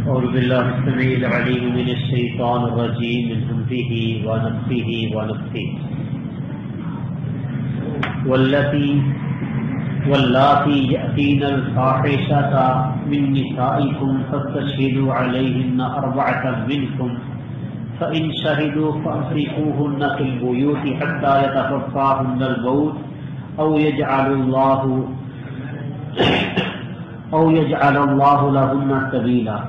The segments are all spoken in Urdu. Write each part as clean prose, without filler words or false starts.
أعوذ بالله السميع العليم من الشيطان الرجيم من همزه ونفخه ونفثه واللاتي يأتين الفاحشة من نسائكم فاستشهدوا عليهن أربعة منكم فإن شهدوا فأمسكوهن في البيوت حتى يتوفاهن الموت أو يجعل الله لهن سبيلا.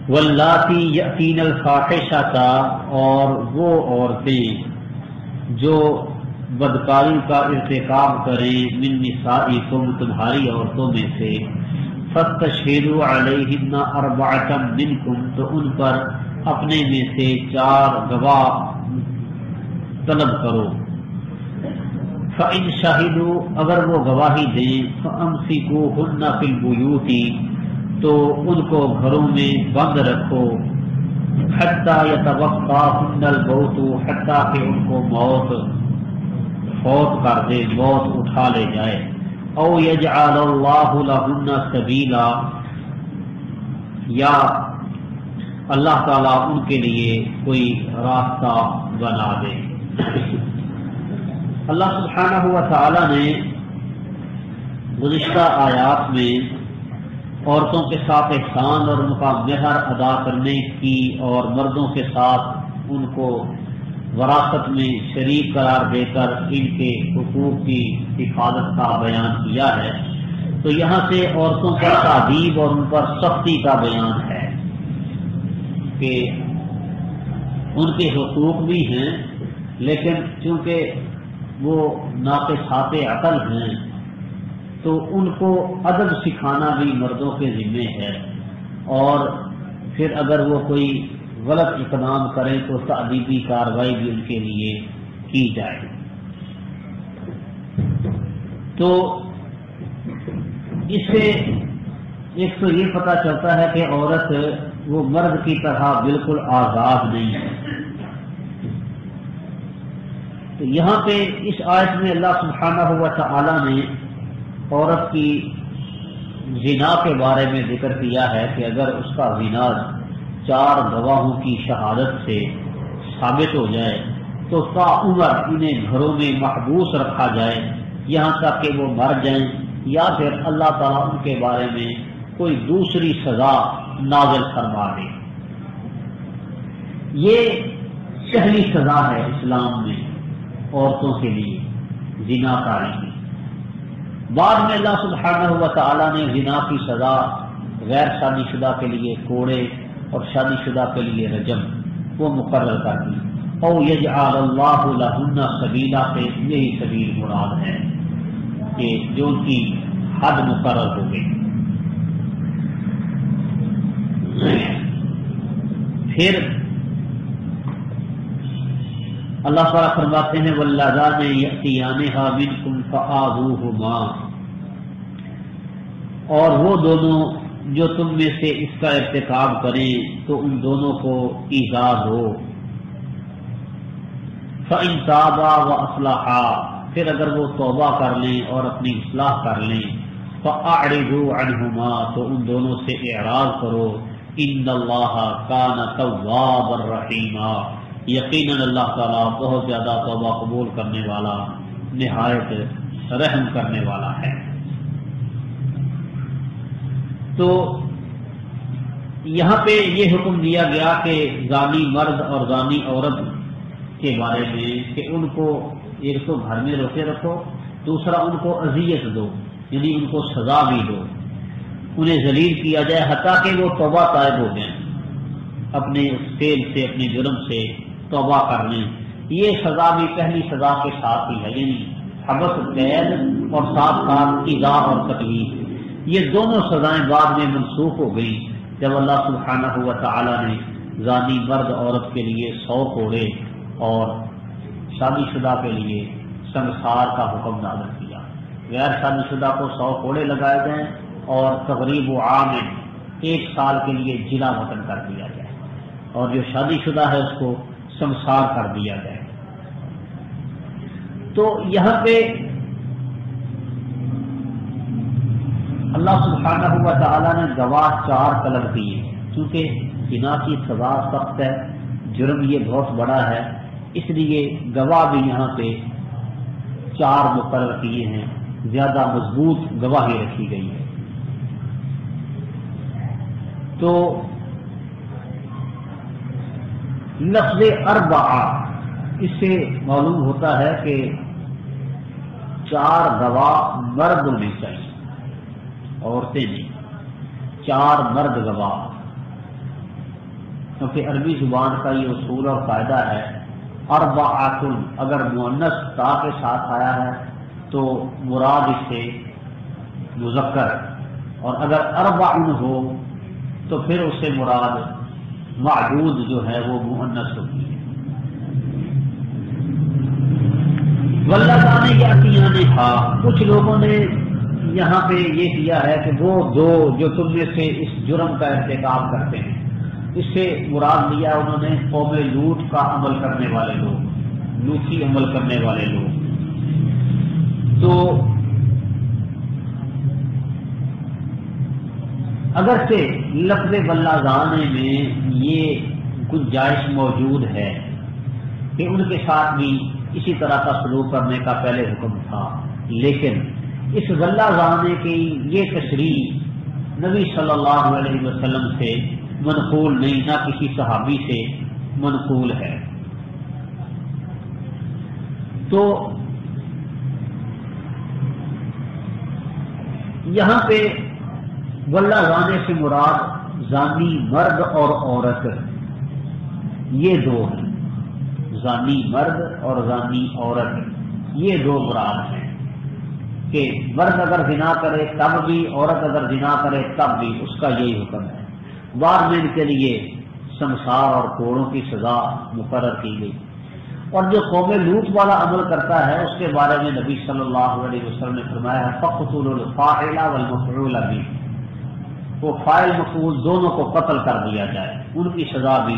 واللاتی یأتین الفاحشۃ، اور وہ عورتیں جو بدکاری کا ارتکاب کریں من نسائکم، تمہاری عورتوں میں سے، فاستشہدوا علیہن اربعۃ منکم، تو ان پر اپنے میں سے 4 گواہ طلب کرو. فإن شہدوا، اگر وہ گواہی دیں، فأمسکوہن فی البیوت، تو ان کو گھروں میں بند رکھو، حتی یتوفاہن الموت، حتی کہ ان کو موت فوت کر دے، موت اٹھا لے جائے. او یجعل اللہ لہن سبیلا، یا اللہ تعالیٰ ان کے لیے کوئی راستہ بنا دے. اللہ سبحانہ و تعالی نے گزشتہ آیات میں عورتوں کے ساتھ احسان اور ان کا مہر ادا کرنے کی اور مردوں کے ساتھ ان کو وراثت میں شریک قرار دے کر ان کے حقوق کی حفاظت کا بیان کیا ہے. تو یہاں سے عورتوں پر تعذیب اور ان پر سختی کا بیان ہے کہ ان کے حقوق بھی ہیں، لیکن چونکہ وہ ناقصات عقل ہیں تو ان کو ادب سکھانا بھی مردوں کے ذمہ ہے، اور پھر اگر وہ کوئی غلط اقدام کریں تو تأدیبی کارروائی بھی ان کے لیے کی جائے. تو اس سے ایک تو یہ پتہ چلتا ہے کہ عورت وہ مرد کی طرح بالکل آزاد نہیں ہے. تو یہاں پہ اس آیت میں اللہ سبحانہ و تعالی نے عورت کی زنا کے بارے میں ذکر کیا ہے کہ اگر اس کا زنا 4 گواہوں کی شہادت سے ثابت ہو جائے تو تا عمر انہیں گھروں میں محبوس رکھا جائے یہاں تک کہ وہ مر جائیں، یا پھر اللہ تعالیٰ ان کے بارے میں کوئی دوسری سزا نازل فرما دے. یہ پہلی سزا ہے اسلام میں عورتوں کے لیے زنا کاری کی. بعد میں اللہ سبحانہ و تعالی نے زنا کی سزا غیر شادی شدہ کے لیے کوڑے اور شادی شدہ کے لیے رجم وہ مقرر کر دی. او یجعل اللہ لہن سبیلا، سے یہی سبیل مراد ہے کہ جو ان کی حد مقرر ہو گئی. پھر اللہ تعالیٰ فرماتے ہیں واللذان یأتیانہا منکم فآذوہما، اور وہ دونوں جو تم میں سے اس کا ارتکاب کریں تو ان دونوں کو ایذا دو. فإن تابا وأصلحا، پھر اگر وہ توبہ کر لیں اور اپنی اصلاح کر لیں، فأعرضوا عنہما، تو ان دونوں سے اعراض کرو. ان اللہ کان توابا رحیما، یقیناً اللہ تعالیٰ بہت زیادہ توبہ قبول کرنے والا، نہایت رحم کرنے والا ہے. تو یہاں پہ یہ حکم دیا گیا کہ زانی مرد اور زانی عورت کے بارے میں کہ ان کو ایک تو گھر میں روکے رکھو، دوسرا ان کو اذیت دو، یعنی ان کو سزا بھی دو، انہیں ذلیل کیا جائے حتیٰ کہ وہ توبہ طائب ہو جائیں، اپنے فعل سے اپنے جرم سے توبہ کر لیں. یہ سزا بھی پہلی سزا کے ساتھ ہی ہے، یعنی حبس قید اور ساتھ ساتھ ایذا اور تکلیف. یہ دونوں سزائیں بعد میں منسوخ ہو گئیں جب اللہ سبحانہ و تعالی نے زانی مرد عورت کے لیے 100 کوڑے اور شادی شدہ کے لیے سنسار کا حکم نازل کیا. غیر شادی شدہ کو 100 کوڑے لگائے جائیں اور تقریب و عام 1 سال کے لیے جلا وطن کر دیا جائے، اور جو شادی شدہ ہے اس کو سنسار کر دیا جائے. تو یہاں پہ اللہ سبحانہ و تعالیٰ نے گواہ 4 طلب کیے، چونکہ زنا کی سزا سخت ہے، جرم یہ بہت بڑا ہے، اس لیے گواہ بھی یہاں پہ 4 مقرر کیے ہیں، زیادہ مضبوط گواہی رکھی گئی ہے۔ تو لفظ اربعہ اس سے معلوم ہوتا ہے کہ 4 گواہ مرد ہونے چاہیے، عورتیں نہیں، 4 مرد گواہ، کیونکہ عربی زبان کا یہ اصول اور قاعدہ ہے، اربعۃ اگر مؤنث تا کے ساتھ آیا ہے تو مراد اس سے مذکر، اور اگر اربع ہو تو پھر اس سے مراد معدود جو ہے وہ مؤنث ہوتی ہے۔ واللذان یاتیانھا، کچھ لوگوں نے یہاں پہ یہ کیا ہے کہ وہ 2 جو تم میں سے اس جرم کا ارتکاب کرتے ہیں، اس سے مراد لیا انہوں نے قوم لوط کا عمل کرنے والے لوگ، لوطی عمل کرنے والے لوگ۔ تو اگرچہ لفظ واللذان میں یہ گنجائش موجود ہے کہ ان کے ساتھ بھی اسی طرح کا سلوک کرنے کا پہلے حکم تھا، لیکن اس واللذان کی یہ تشریح نبی صلی اللہ علیہ وسلم سے منقول نہیں، نہ کسی صحابی سے منقول ہے۔ تو یہاں پہ واللذان سے مراد زانی مرد اور عورت، یہ 2 ہیں، زانی مرد اور زانی عورت، یہ 2 مراد ہیں کہ مرد اگر زنا کرے تب بھی، عورت اگر زنا کرے تب بھی، اس کا یہی حکم ہے۔ بعد میں ان کے لیے سنسار اور کوڑوں کی سزا مقرر کی گئی۔ اور جو قوم لوط والا عمل کرتا ہے اس کے بارے میں نبی صلی اللہ علیہ وسلم نے فرمایا ہے فَاقْتُلُوا الْفَاعِلَ وَالْمَفْعُولَ بِهِ، وہ فاعل مفعول دونوں کو قتل کر دیا جائے، ان کی سزا بھی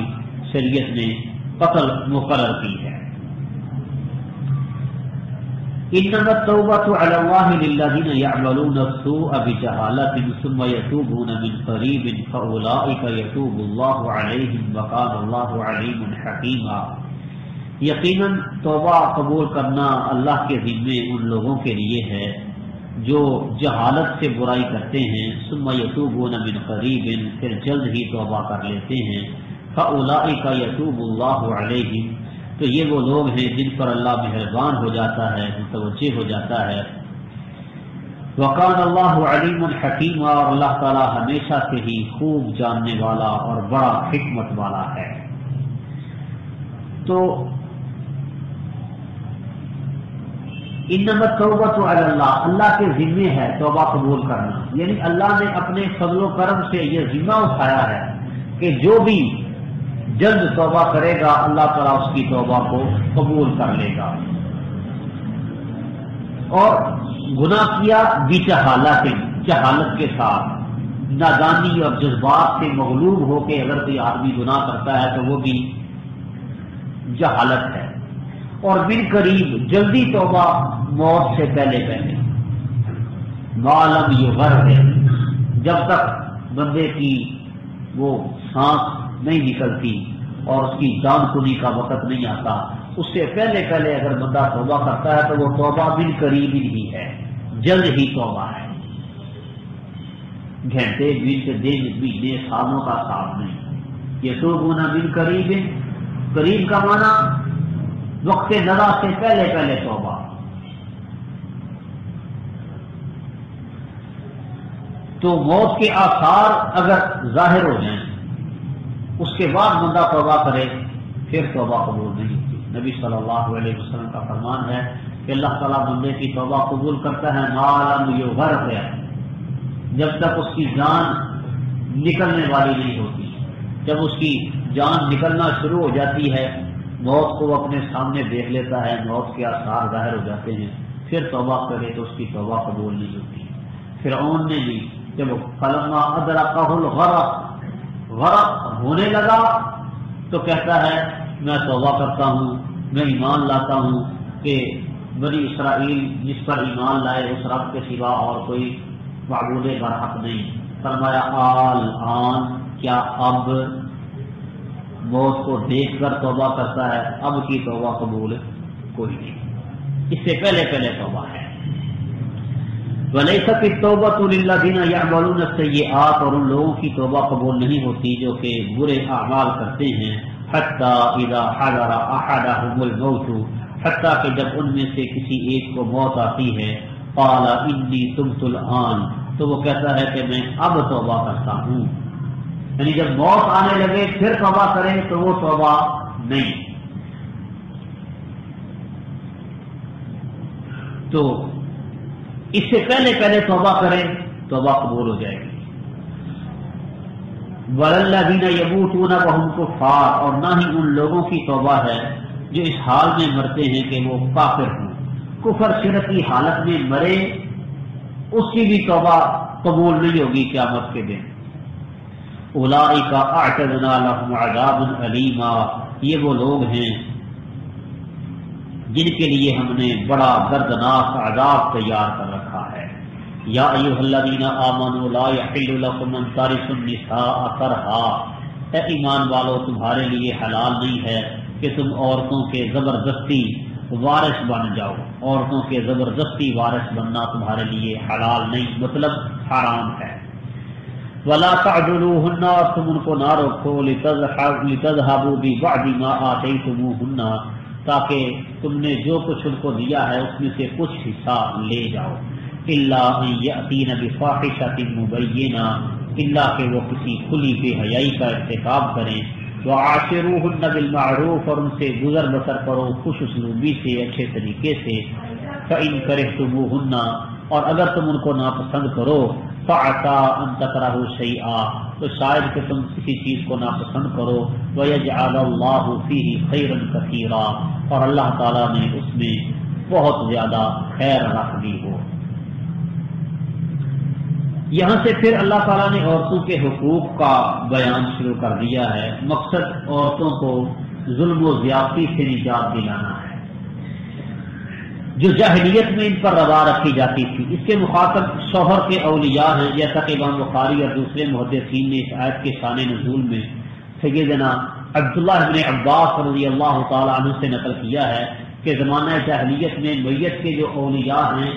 شریعت نے قتل مقرر کی ہے۔ انما التوبۃ علی اللہ للذین یعملون السوء بجہالۃ ثم یتوبون من قریب فاولئک یتوب اللہ علیہم وکان اللہ علیم حکیما، یقیناً توبہ قبول کرنا اللہ کے ذمے ان لوگوں کے لیے ہے جو جہالت سے برائی کرتے ہیں، ثم یتوبون من قریب، پھر جلد ہی توبہ کر لیتے ہیں، فاولئک یتوب اللہ علیہم، تو یہ وہ لوگ ہیں جن پر اللہ مہربان ہو جاتا ہے، متوجہ ہو جاتا ہے۔ وَقَانَ اللَّهُ عَلِيمٌ حَكِيمًا، اور اللہ تعالیٰ ہمیشہ سے ہی خوب جاننے والا اور بڑا حکمت والا ہے۔ تو انما التوبۃ علی اللہ، اللہ کے ذمے ہے توبہ قبول کرنا، یعنی اللہ نے اپنے فضل و کرم سے یہ ذمہ اٹھایا ہے کہ جو بھی جلد توبہ کرے گا اللہ تعالیٰ اس کی توبہ کو قبول کر لے گا۔ اور گناہ کیا بجہالت، جہالت کے ساتھ، نادانی اور جذبات سے مغلوب ہو کے اگر کوئی آدمی گناہ کرتا ہے تو وہ بھی جہالت ہے۔ اور بن قریب جلدی توبہ موت سے پہلے پہلے، معلوم یغرر، جب تک بندے کی وہ سانس نہیں نکلتی اور اس کی جان کنی کا وقت نہیں آتا، اس سے پہلے پہلے اگر بندہ توبہ کرتا ہے تو وہ توبہ بن قریب ہی ہے، جلد ہی توبہ ہے، گھنٹے منٹ دن مہینے سالوں کا حساب نہیں۔ یتوبون من قریب، قریب کا معنی وقت نظر سے پہلے پہلے توبہ۔ تو موت کے آثار اگر ظاہر ہو جائیں اس کے بعد بندہ توبہ کرے پھر توبہ قبول نہیں ہوتی۔ نبی صلی اللہ علیہ وسلم کا فرمان ہے کہ اللہ تعالیٰ بندے کی توبہ قبول کرتا ہے ما لم یغرر، جب تک اس کی جان نکلنے والی نہیں ہوتی۔ جب اس کی جان نکلنا شروع ہو جاتی ہے، موت کو وہ اپنے سامنے دیکھ لیتا ہے، موت کے آثار ظاہر ہو جاتے ہیں، پھر توبہ کرے تو اس کی توبہ قبول نہیں ہوتی۔ فرعون نے بھی جب فلما ادرکہ الغرق، غرق ہونے لگا تو کہتا ہے میں توبہ کرتا ہوں، میں ایمان لاتا ہوں کہ بنی اسرائیل جس پر ایمان لائے اس رب کے سوا اور کوئی معبود برحق نہیں۔ فرمایا آن کیا اب موت کو دیکھ کر توبہ کرتا ہے؟ اب کی توبہ قبول کوئی نہیں، اس سے پہلے توبہ ہے۔ وَلَيْسَتِ التَّوْبَةُ لِلَّذِينَ يَعْمَلُونَ السَّيِّئَاتِ، اور ان لوگوں کی توبہ قبول نہیں ہوتی جو کہ برے اعمال کرتے ہیں، حَتَّى إِذَا حَضَرَ أَحَدَهُمُ الْمَوْتُ، حتیٰ کہ جب ان میں سے کسی ایک کو موت آتی ہے، قَالَ إِنِّي تُبْتُ الْآنَ، تو وہ کہتا ہے کہ میں اب توبہ کرتا ہوں۔ یعنی جب موت آنے لگے پھر توبہ کرے تو وہ توبہ نہیں۔ تو اس سے پہلے توبہ کریں، توبہ قبول ہو جائے گی۔ وَلَلَّذِينَ يَمُوتُونَ وَهُمْ كُفَّارٌ، اور نہ ہی ان لوگوں کی توبہ ہے جو اس حال میں مرتے ہیں کہ وہ کافر ہوں، کفر شرک کی حالت میں مرے، اس کی بھی توبہ قبول نہیں ہوگی قیامت کے دن۔ اولئک اعتدنا لهم عذابا الیما، یہ وہ لوگ ہیں جن کے لیے ہم نے بڑا دردناک عذاب تیار کر رکھا ہے۔ یا ایھا الذین آمنوا لا یحل لکم ان ترثوا النساء کرہا، اے ایمان والو تمہارے لیے حلال نہیں ہے کہ تم عورتوں کے زبردستی وارث بن جاؤ، عورتوں کے زبردستی وارث بننا تمہارے لیے حلال نہیں، مطلب حرام ہے۔ ولا تعذلوهن، اور تم ان کو نہ روکو، لتذهبوا ببعض ما آتيتموهن، تاکہ تم نے جو کچھ ان کو دیا ہے اس میں سے کچھ حصہ لے جاؤ۔ الا ان یاتین بفاحشۃ مبینہ، الا کہ وہ کسی کھلی بے حیائی کا ارتکاب کریں۔ وعاشروهن بالمعروف، اور ان سے گزر بسر کرو خوش اسلوبی سے، اچھے طریقے سے۔ فإن کرہتموهن، اور اگر تم ان کو ناپسند کرو، فعسى ان تکرہوا شیئا، تو شاید کہ تم کسی چیز کو ناپسند کرو، ویجعل اللہ فیہ خیرا کثیرا، اور اللہ تعالیٰ نے اس میں بہت زیادہ خیر رکھ دی ہو۔ یہاں سے پھر اللہ تعالیٰ نے عورتوں کے حقوق کا بیان شروع کر دیا ہے۔ مقصد عورتوں کو ظلم و زیادتی سے نجات دلانا ہے جو جاہلیت میں ان پر روا رکھی جاتی تھی۔ اس کے مخاطب شوہر کے اولیاء ہیں، جیسا کہ امام بخاری اور دوسرے محدثین نے اس آیت کے شان نزول میں سیدنا عبداللہ بن عباس رضی اللہ تعالی عنہ سے نقل کیا ہے کہ زمانہ جاہلیت میں میت کے جو اولیاء ہیں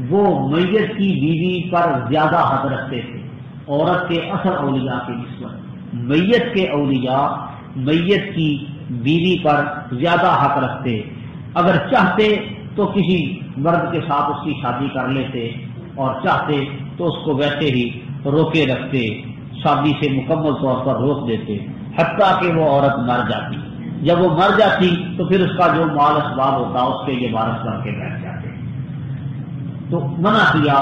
وہ میت کی بیوی پر زیادہ حق رکھتے تھے عورت کے اصل اولیاء کی نسبت۔ میت کے اولیاء میت کی بیوی پر زیادہ حق رکھتے، اگر چاہتے تو کسی مرد کے ساتھ اس کی شادی کر لیتے، اور چاہتے تو اس کو ویسے ہی روکے رکھتے، شادی سے مکمل طور پر روک دیتے، حتیٰ کہ وہ عورت مر جاتی۔ جب وہ مر جاتی تو پھر اس کا جو مال اسباب ہوتا اس کے یہ وارث بن کے بیٹھ جاتے۔ تو منع کیا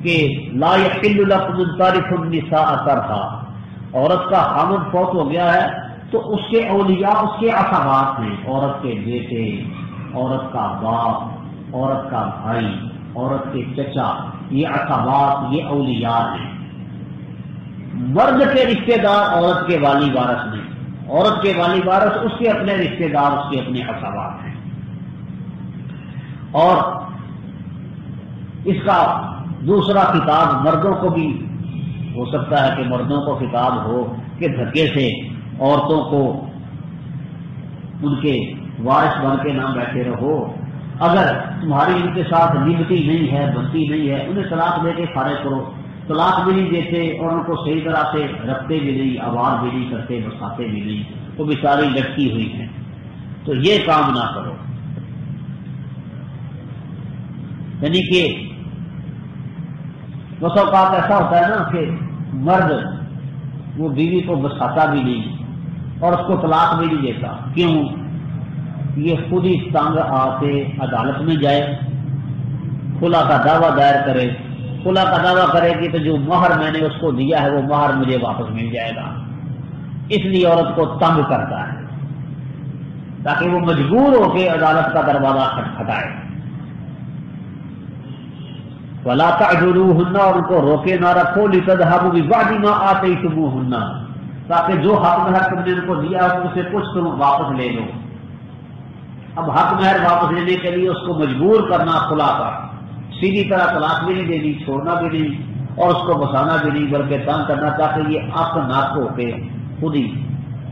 کہ لا یحل لکم ان ترثوا النساء کرہا، عورت کا خامد فوت ہو گیا ہے تو اس کے اولیاء اس کے عصبات ہیں، عورت کے بیٹے، عورت کا باپ، عورت کا بھائی، عورت کے چچا، یہ عصبات، یہ اولیاء ہیں۔ مرد کے رشتہ دار عورت کے والی وارث نہیں، عورت کے والی وارث اس کے اپنے رشتہ دار، اس کے اپنے عصبات ہیں۔ اور اس کا دوسرا خطاب مردوں کو بھی ہو سکتا ہے کہ مردوں کو خطاب ہو کہ دھکے سے عورتوں کو ان کے وارث بن کے نہ بیٹھے رہو، اگر تمہاری ان کے ساتھ نبھتی نہیں ہے، بنتی نہیں ہے، انہیں طلاق دے کے فارغ کرو۔ طلاق بھی نہیں دیتے اور ان کو صحیح طرح سے رکھتے بھی نہیں، آوار بھی نہیں کرتے، بساتے بھی نہیں، وہ بیچاری لٹکی ہوئی ہیں، تو یہ کام نہ کرو۔ یعنی کہ بس اوقات ایسا ہوتا ہے نا کہ مرد وہ بیوی کو بساتا بھی نہیں اور اس کو طلاق بھی نہیں دیتا، کیوں؟ یہ خود ہی تنگ آ کے عدالت میں جائے، خلا کا دعویٰ دائر کرے، خلا کا دعویٰ کرے کہ تو جو مہر میں نے اس کو دیا ہے وہ مہر مجھے واپس مل جائے گا، اس لیے عورت کو تنگ کرتا ہے تاکہ وہ مجبور ہو کے عدالت کا دروازہ کھٹکھٹائے۔ وَلَا تَعْذُلُوهُنَّ، اور ان کو روکے نہ رکھو، لِتَذْهَبُوا بِبَعْضِ مَا آتَيْتُمُوهُنَّ، تاکہ جو حق مہر تم نے ان کو دیا ہے اس سے کچھ تم واپس لے لو۔ اب حق مہر واپس لینے کے لیے اس کو مجبور کرنا خلا کا، سیدھی طرح طلاق بھی نہیں دینی، چھوڑنا بھی نہیں، اور اس کو بسانا بھی نہیں بلکہ تنگ کرنا، تاکہ یہ آنکھ ناک ہو کے خود ہی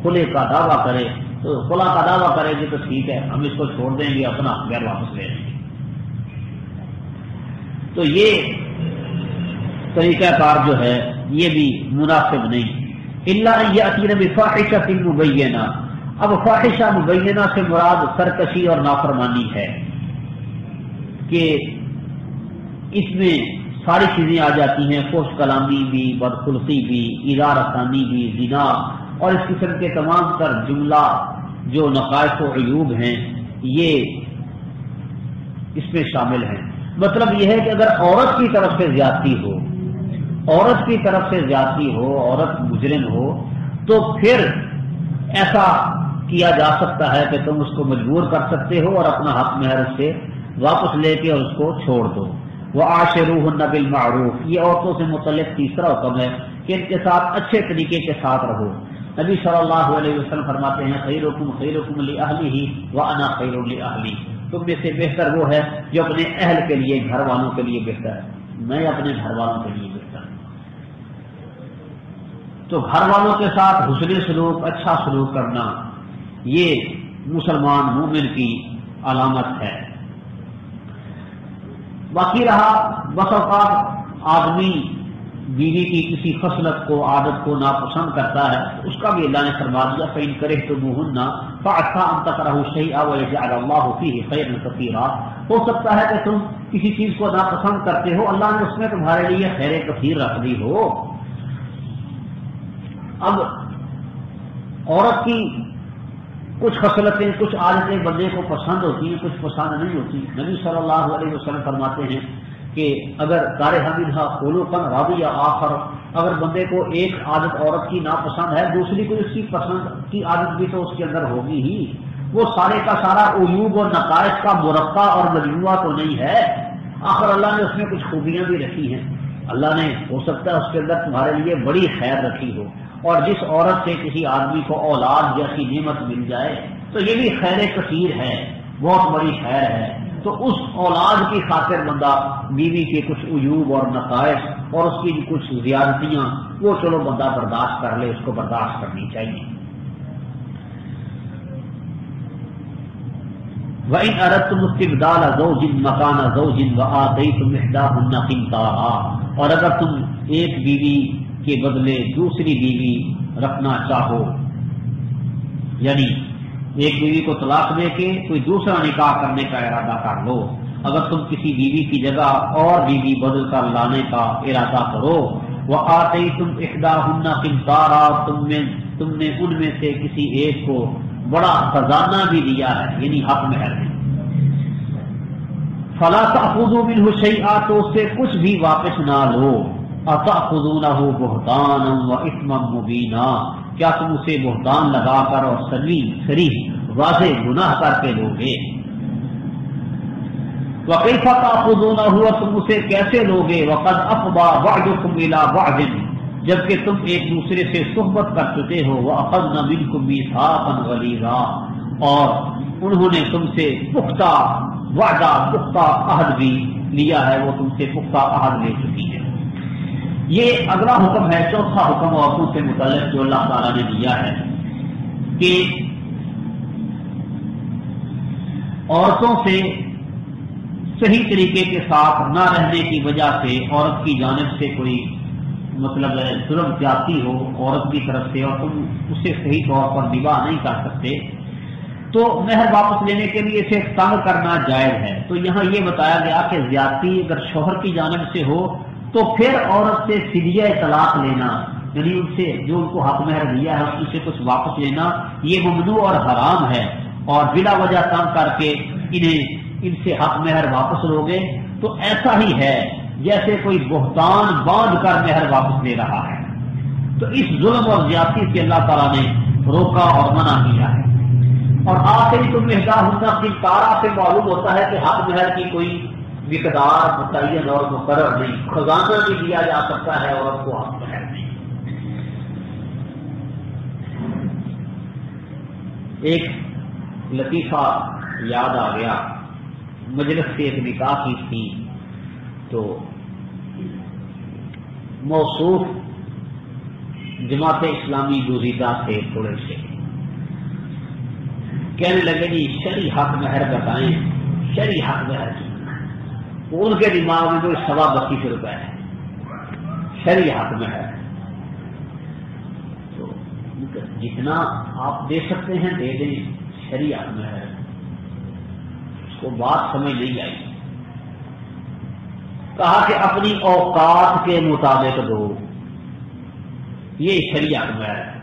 کھلے کا دعویٰ کرے، تو کھلا کا دعویٰ کرے گی تو ٹھیک ہے ہم اس کو چھوڑ دیں گے، اپنا غیر واپس لے لیں گے۔ تو یہ طریقہ کار جو ہے یہ بھی مناسب نہیں۔ الا ان یاتین بفاحشۃ مبینہ، اب فاحشہ مبینہ سے مراد سرکشی اور نافرمانی ہے کہ اس میں ساری چیزیں آ جاتی ہیں، فحش کلامی بھی، بدخلقی بھی، ایذا رسانی بھی، زنا اور اس قسم کے تمام تر جملہ جو نقائص و عیوب ہیں یہ اس میں شامل ہیں۔ مطلب یہ ہے کہ اگر عورت کی طرف سے زیادتی ہو، عورت کی طرف سے زیادتی ہو، عورت مجرم ہو، تو پھر ایسا کیا جا سکتا ہے کہ تم اس کو مجبور کر سکتے ہو اور اپنا حق مہر اس سے واپس لے کے اس کو چھوڑ دو۔ وَعَاشِرُوهُنَّ بِالْمَعْرُوفِ، یہ عورتوں سے متعلق تیسرا حکم ہے کہ ان کے ساتھ اچھے طریقے کے ساتھ رہو۔ نبی صلی اللہ علیہ وسلم فرماتے ہیں خیرکم خیرکم لأہلہ وأنا خیر لأہلی، تم میں سے بہتر وہ ہے جو اپنے اہل کے لیے، گھر والوں کے لیے بہتر ہے، میں اپنے گھر والوں کے لیے بہتر ہوں۔ تو گھر والوں کے ساتھ حسن سلوک، اچھا سلوک کرنا یہ مسلمان مومن کی علامت ہے۔ باقی رہا بس اوقات آدمی بیوی کی کسی خصلت کو، عادت کو ناپسند کرتا ہے، اس کا بھی اللہ نے فرما دیا فَإِن كَرِهْتُمُوهُنَّ فَعَسَىٰ أَن تَكْرَهُوا شَيْئًا وَيَجْعَلَ اللَّهُ فِيهِ خَيْرًا كَثِيرًا، ہو سکتا ہے کہ تم کسی چیز کو ناپسند کرتے ہو، اللہ نے اس میں تمہارے لیے خیر کثیر رکھ دی ہو۔ اب عورت کی کچھ خصلتیں، کچھ عادتیں بندے کو پسند ہوتی ہیں، کچھ پسند نہیں ہوتی۔ نبی صلی اللہ علیہ وسلم فرماتے ہیں کہ اگر کارہ منھا خلقا رضی آخر، اگر بندے کو ایک عادت عورت کی ناپسند ہے، دوسری کو اس کی پسند کی عادت بھی تو اس کے اندر ہوگی ہی۔ وہ سارے کا سارا عیوب اور نقائص کا مرقع اور مجموعہ تو نہیں ہے، آخر اللہ نے اس میں کچھ خوبیاں بھی رکھی ہیں، اللہ نے ہو سکتا ہے اس کے اندر تمہارے لیے بڑی خیر رکھی ہو۔ اور جس عورت سے کسی آدمی کو اولاد جیسی نعمت مل جائے تو یہ بھی خیر کثیر ہے، بہت بڑی خیر ہے۔ تو اس اولاد کی خاطر بندہ بیوی کے کچھ عیوب اور نقائص اور اس کی کچھ زیادتیاں وہ چلو بندہ برداشت کر لے، اس کو برداشت کرنی چاہیے۔ وَإِنْ أَرَدْتُمُ اسْتِبْدَالَ زَوْجٍ مَكَانَ زَوْجٍ وَآتَيْتُمْ إِحْدَاهُنَّ قِنْطَارًا، اور اگر تم ایک بیوی کے بدلے دوسری بیوی رکھنا چاہو، یعنی ایک بیوی کو طلاق دے کے کوئی دوسرا نکاح کرنے کا ارادہ کر لو، اگر تم کسی بیوی کی جگہ اور بیوی بدل کر لانے کا ارادہ کرو، وَآتَيْتُمْ إِحْدَاهُنَّ قِنْطَارًا، تم نے ان میں سے کسی ایک کو بڑا خزانہ بھی دیا ہے، یعنی حق مہر ہے، فَلَا تَأْخُذُوا مِنْهُ شَيْئًا، تو اس سے کچھ بھی واپس نہ لو، أَتَأْخُذُونَهُ بُهْتَانًا وَإِثْمًا مُبِينًا، کیا تم اسے بہتان لگا کر اور صریح واضح گناہ کر کے لوگے؟ وَكَيْفَ تَأْخُذُونَهُ، اور تم اسے کیسے لوگے؟ وَقَدْ أَفْضَىٰ بَعْضُكُمْ إِلَىٰ بَعْضٍ، جبکہ تم ایک دوسرے سے صحبت کر چکے ہو، وَأَخَذْنَ مِنْكُمْ مِيثَاقًا غَلِيظًا، اور انہوں نے تم سے پختہ وعدہ، پختہ عہد بھی لیا ہے، وہ تم سے پختہ عہد لے چکی ہے۔ یہ اگلا حکم ہے، چوتھا حکم عورتوں سے متعلق جو اللہ تعالیٰ نے دیا ہے کہ عورتوں سے صحیح طریقے کے ساتھ نہ رہنے کی وجہ سے عورت کی جانب سے کوئی مطلب ظلم زیادتی ہو عورت کی طرف سے اور تم اسے صحیح طور پر نباہ نہیں کر سکتے، تو مہر واپس لینے کے لیے اسے تنگ کرنا جائز ہے۔ تو یہاں یہ بتایا گیا کہ زیادتی اگر شوہر کی جانب سے ہو تو پھر عورت سے فدیہ طلاق لینا، یعنی ان سے جو ان کو حق مہر دیا ہے اس سے کچھ واپس لینا، یہ ممنوع اور حرام ہے، اور بلا وجہ تنگ کر کے ان سے حق مہر واپس لوگے تو ایسا ہی ہے جیسے کوئی بہتان باندھ کر مہر واپس لے رہا ہے۔ تو اس ظلم اور زیادتی سے اللہ تعالیٰ نے روکا اور منع کیا ہے۔ اور آخری تم احداہن قنطارا سے معلوم ہوتا ہے کہ حق مہر کی کوئی مقدار متعین اور مقرر نہیں، خزانہ بھی دیا جا سکتا ہے عورت کو، حق مہر نہیں۔ ایک لطیفہ یاد آ گیا، مجلس سے ایک نکاح کی تھی، تو موصوف جماعت اسلامی گزیدہ تھے تھوڑے سے، کہنے لگے جی شرعی حق مہر بتائیں، شرعی حق مہر ان کے دماغ میں کوئی 32 روپئے ہے شرعی حق مہر، تو جتنا آپ دے سکتے ہیں دے دیں شرعی حق مہر۔ اس کو بات سمجھ نہیں آئی، کہا کہ اپنی اوقات کے مطابق دو، یہ شرعی حق مہر ہے،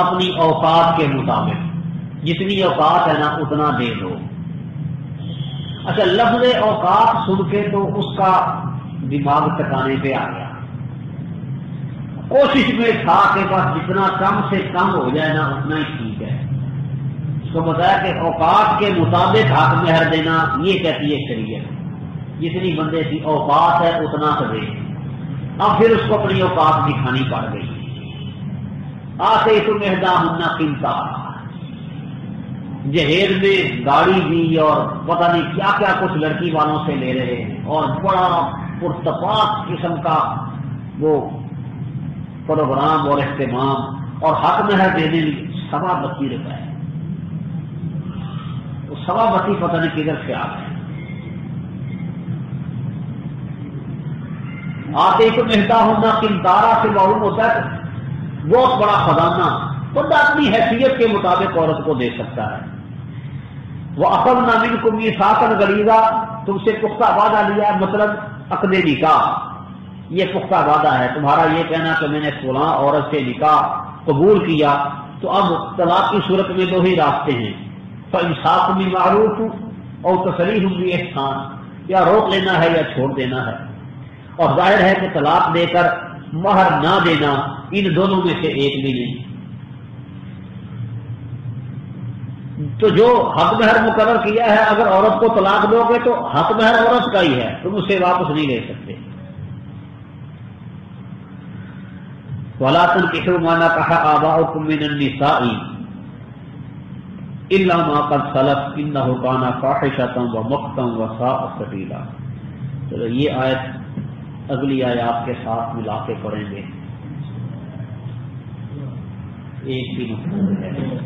اپنی اوقات کے مطابق، جتنی اوقات ہے نا اتنا دے دو۔ اچھا لفظ اوقات سن کے تو اس کا دماغ ٹکانے پہ آ گیا، کوشش میں تھا کہ بس جتنا کم سے کم ہو جائے نا اتنا ہی ٹھیک ہے۔ اس کو بتایا کہ اوقات کے مطابق حق مہر دینا یہ کہتی ہے شریعت، جتنی بندے کی اوقات ہے اتنا تو دے۔ اب پھر اس کو اپنی اوقات دکھانی پڑ گئی، آتے تو مہدا ہننا قنطارا، جہیز میں گاڑی دی اور پتہ نہیں کیا کیا کچھ لڑکی والوں سے لے رہے ہیں، اور بڑا پرتپاک قسم کا وہ پروگرام اور اہتمام، اور حق مہر دینے 32 روپئے، وہ 32 پتہ نہیں کدھر سے آ گئے۔ آتے تو مہدا ہونا قنطارا سے معلوم ہوتا ہے بہت بڑا خزانہ بندہ اپنی حیثیت کے مطابق عورت کو دے سکتا ہے۔ وہ اخذنا منکم میثاقا غلیظا، تم سے پختہ وعدہ لیا، مطلب عقد نکاح، یہ پختہ وعدہ ہے تمہارا، یہ کہنا کہ میں نے فلاں عورت سے نکاح قبول کیا، تو اب طلاق کی صورت میں 2 ہی راستے ہیں، فامساک بمعروف اور تسریح باحسان، یا روک لینا ہے یا چھوڑ دینا ہے، اور ظاہر ہے کہ طلاق دے کر مہر نہ دینا ان دونوں میں سے ایک بھی نہیں۔ تو جو حق مہر مقرر کیا ہے اگر عورت کو طلاق دو گے تو حق مہر عورت کا ہی ہے، تم اسے واپس نہیں لے سکتے۔ وَلَا تَنكِحُوا مَا نَكَحَ آبَاؤُكُم مِّنَ النِّسَاءِ إِلَّا مَا قَدْ سَلَفَ إِنَّهُ كَانَ فَاحِشَةً وَمَقْتًا وَسَاءَ سَبِيلًا۔ چلو یہ آیت اگلی آیات کے ساتھ ملا کے پڑھیں گے، ایک بھی نقطہ ہے۔